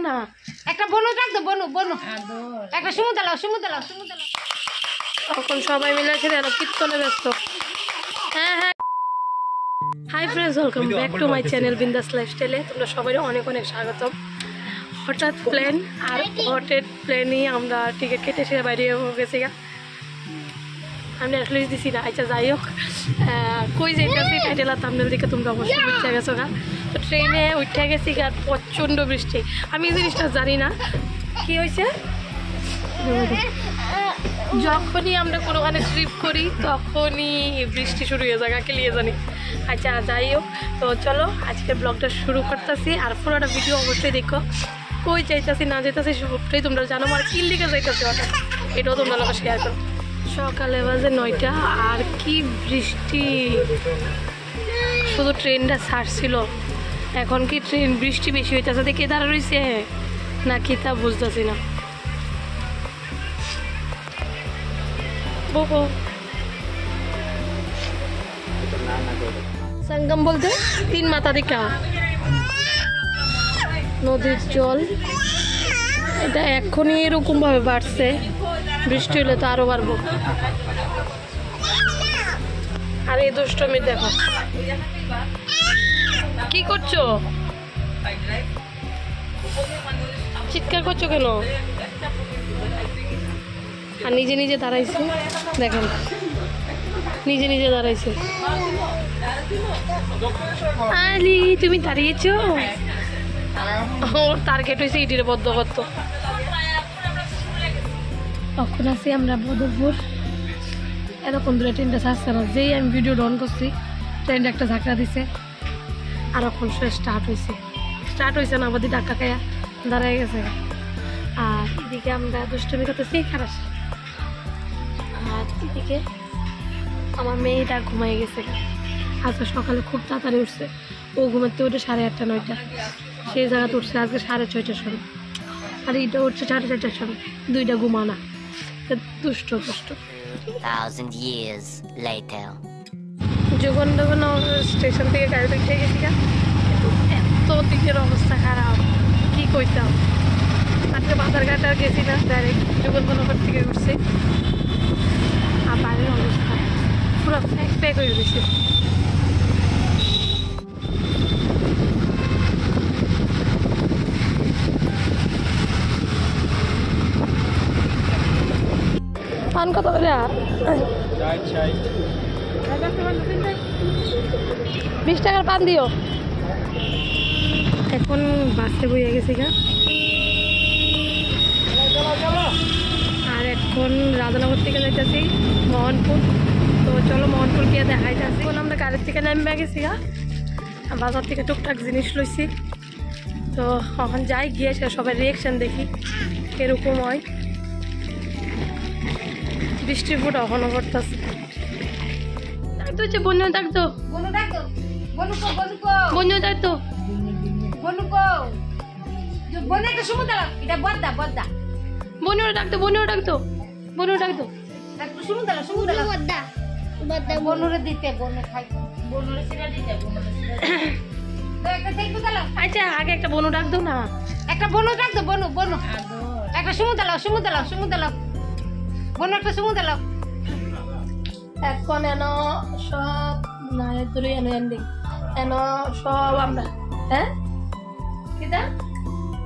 না একটা বনু ডাক দো বনু বনু একটা সমুদ্র লাও তখন সবাই মিলে আছে যেন কীর্তনে ব্যস্ত হ্যাঁ হ্যাঁ hi friends welcome back to my channel বিন্দাস লাইফস্টাইলে তোমরা সবাই অনেক অনেক স্বাগতম হঠাৎ প্ল্যান আর হঠাৎ প্ল্যানই আমরা টিকিট কেটে সে বাইরে গেছি গা আমি আসলে দিছি না আচ্ছা যাই হোক কই যাইতেছি টাইটেল আর থাম্বনেল দেখে তোমরা অবশ্যই বুঝতে গেছো গা তো ট্রেনে উঠে গেছি গা প্রচণ্ড বৃষ্টি আমি এই জিনিসটা জানি না কি হয়েছে যখনই আমরা কোনোখানে ট্রিপ করি তখনই বৃষ্টি শুরু হয়ে যায় কে লিয়ে জানি আচ্ছা যাই হোক তো চলো আজকে ব্লগটা শুরু করতেছি আর পুরোটা ভিডিও অবশ্যই দেখো কই যাইতেছি না যাইতেছি সবটাই তোমরা জানো আর কি লিখে যাইতেছি হঠাৎ এটাও তোমরা লোক শেয়ার করো সকালে বাজে 9টা আর কি বৃষ্টি শুধু ট্রেনটা ছাড়ছিল এখন কি ট্রেন বৃষ্টি বেশি হইতেছে দেখে দাঁড়া রয়েছে না কি তা বুঝতেছি না সঙ্গম বলতে 3 মাথা দিকা নদীর জল এটা এখনই এরকম ভাবে বাড়ছে বৃষ্টি হলে তো আরো বাড়বো আর এই দুষ্টমি দেখো কি করছো চিৎকার করছো কেন আর নিজে নিজে দাঁড়াইছে দেখেন নিজে নিজে দাঁড়াইছে আলি তুমি দাঁড়িয়েছো ওর টার্গেট হয়েছে ইটিরে বদ্ধ করতো তখন আছি আমরা বদরপুর এরকম দূরে ট্রেনটা ছাড়ছে না যেই আমি ভিডিও অন করছি ট্রেনটা একটা ঝাঁকড়া দিছে আর এখন স্টার্ট হয়েছে না আমাদের ধাক্কা খাইয়া দাঁড়ায় গেছে আর এদিকে আমরা দুষ্টমি করতেছি খারাপ আর এদিকে আমার মেয়েটা ঘুমাই গেছে আজকে সকালে খুব তাড়াতাড়ি উঠছে ও ঘুমাতে উঠে 8:30 9টা সেই জায়গাতে উঠছে আজকে 6:30টার সময় আর এইটা উঠছে 4:30টার সময় দুইটা ঘুমানা দুষ্ট 2000 years later যোগন্দগন স্টেশন থেকে গাড়ি উঠে গেছি এত দিকের অবস্থা খারাপ কি কইতাম আজকে বাজারঘাট আর গেছি না ডাইরেক্ট যোগন্দনগর থেকে উঠছি আর বাইরের অবস্থা পুরো প্যাক হয়ে গেছে পান কত করে 20 টাকার পান দিও এখন বাসে বইয়া গেছি গা আর এখন রাধানগর থেকে যাইতেছি মোহনপুর তো চলো মোহনপুর গিয়ে দেখাইতেছি এখন আমরা গাড়ির থেকে নামবে গেছি গা বাজার থেকে টুকটাক জিনিস লইছি তো এখন যাই গিয়ে সবাই রিয়েকশন দেখি কিরকম হয় বৃষ্টির ফুট এখনো পড়তেছে ডাকতো হচ্ছে বন্য ডাকতো বন্য ডাকতো বন্য ডাকতো আচ্ছা আগে একটা বনু ডাক দো না একটা বনু ডাক দো বনু একটা সমুদ্র লাও বনু একটা সমুদ্র লাও এখন এন সব না ধরে এন্ডিং এন সব আমরা হ্যাঁ কিটা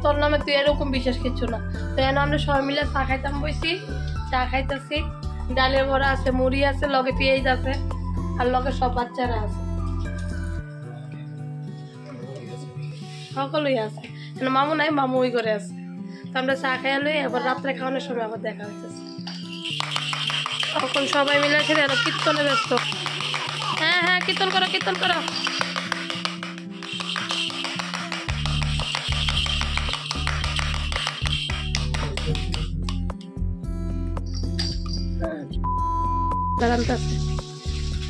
তোর নামে তুই এরকম বিশ্বাস কিচ্ছু না তো এন আমরা সবাই মিলে চা খাইতাম বইছি চা খাইতেছি ডালের বড়া আছে মুড়ি আছে লগে পেঁয়াজ আছে আর লগে সব বাচ্চারা আছে সকলই আছে মামু নাই মামু ওই করে আছে তো আমরা চা খাইয়া লই এবার রাত্রে খাওয়ানোর সময় আবার দেখা হইতেছে তখন সবাই মিলে আছে যেন কীর্তনে ব্যস্ত হ্যাঁ হ্যাঁ কীর্তন করো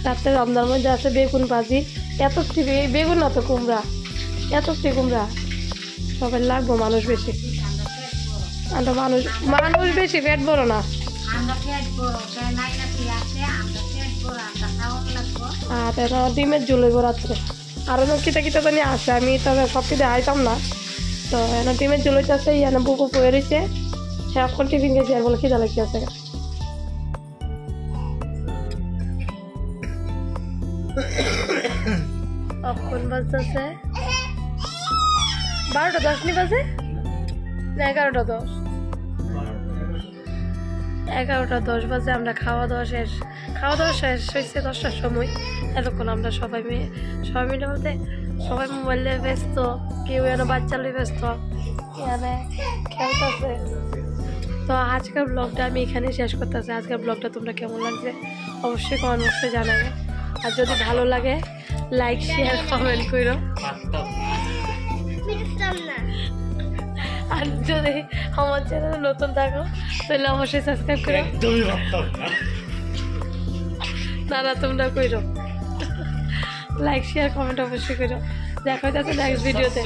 রাত্রে রমজার মধ্যে আছে বেগুন ভাজি এত বেগুন না তো কুমড়া কুমড়া সবাই লাগবো মানুষ বেশি আমরা মানুষ বেশি পেট বড় না আর ডিমের ঝোল হইব রাত্রে আরো কিতা কিতা জানি আছে আমি তবে সব কিছু আইতাম না তো এনে টিমের চলে যাচ্ছে ইয়ানা বুকু পয়ে রয়েছে সে এখন টিফিন গেছে আর বলে খিদা লাগতেছে এখন বাজতেছে 12:10 নি বাজে না 11:10 11:10 বাজে আমরা খাওয়া দাওয়া শেষ হয়েছে 10টার সময় এতক্ষণ আমরা সবাই মিলে বলতে সবাই মোবাইলে ব্যস্ত কেউ যেন বাচ্চা নিয়ে ব্যস্ত এখানে খেলতেছে তো আজকের ব্লগটা আমি এখানে শেষ করতেছি আজকের ব্লগটা তোমরা কেমন লাগছে অবশ্যই কমেন্ট বক্সে জানাবে আর যদি ভালো লাগে লাইক শেয়ার কমেন্ট করো আর যদি আমার চ্যানেলে নতুন থাকো তাহলে অবশ্যই সাবস্ক্রাইব করো না তোমরা করো লাইক শেয়ার কমেন্ট অবশ্যই করো দেখা যাচ্ছে নেক্সট ভিডিওতে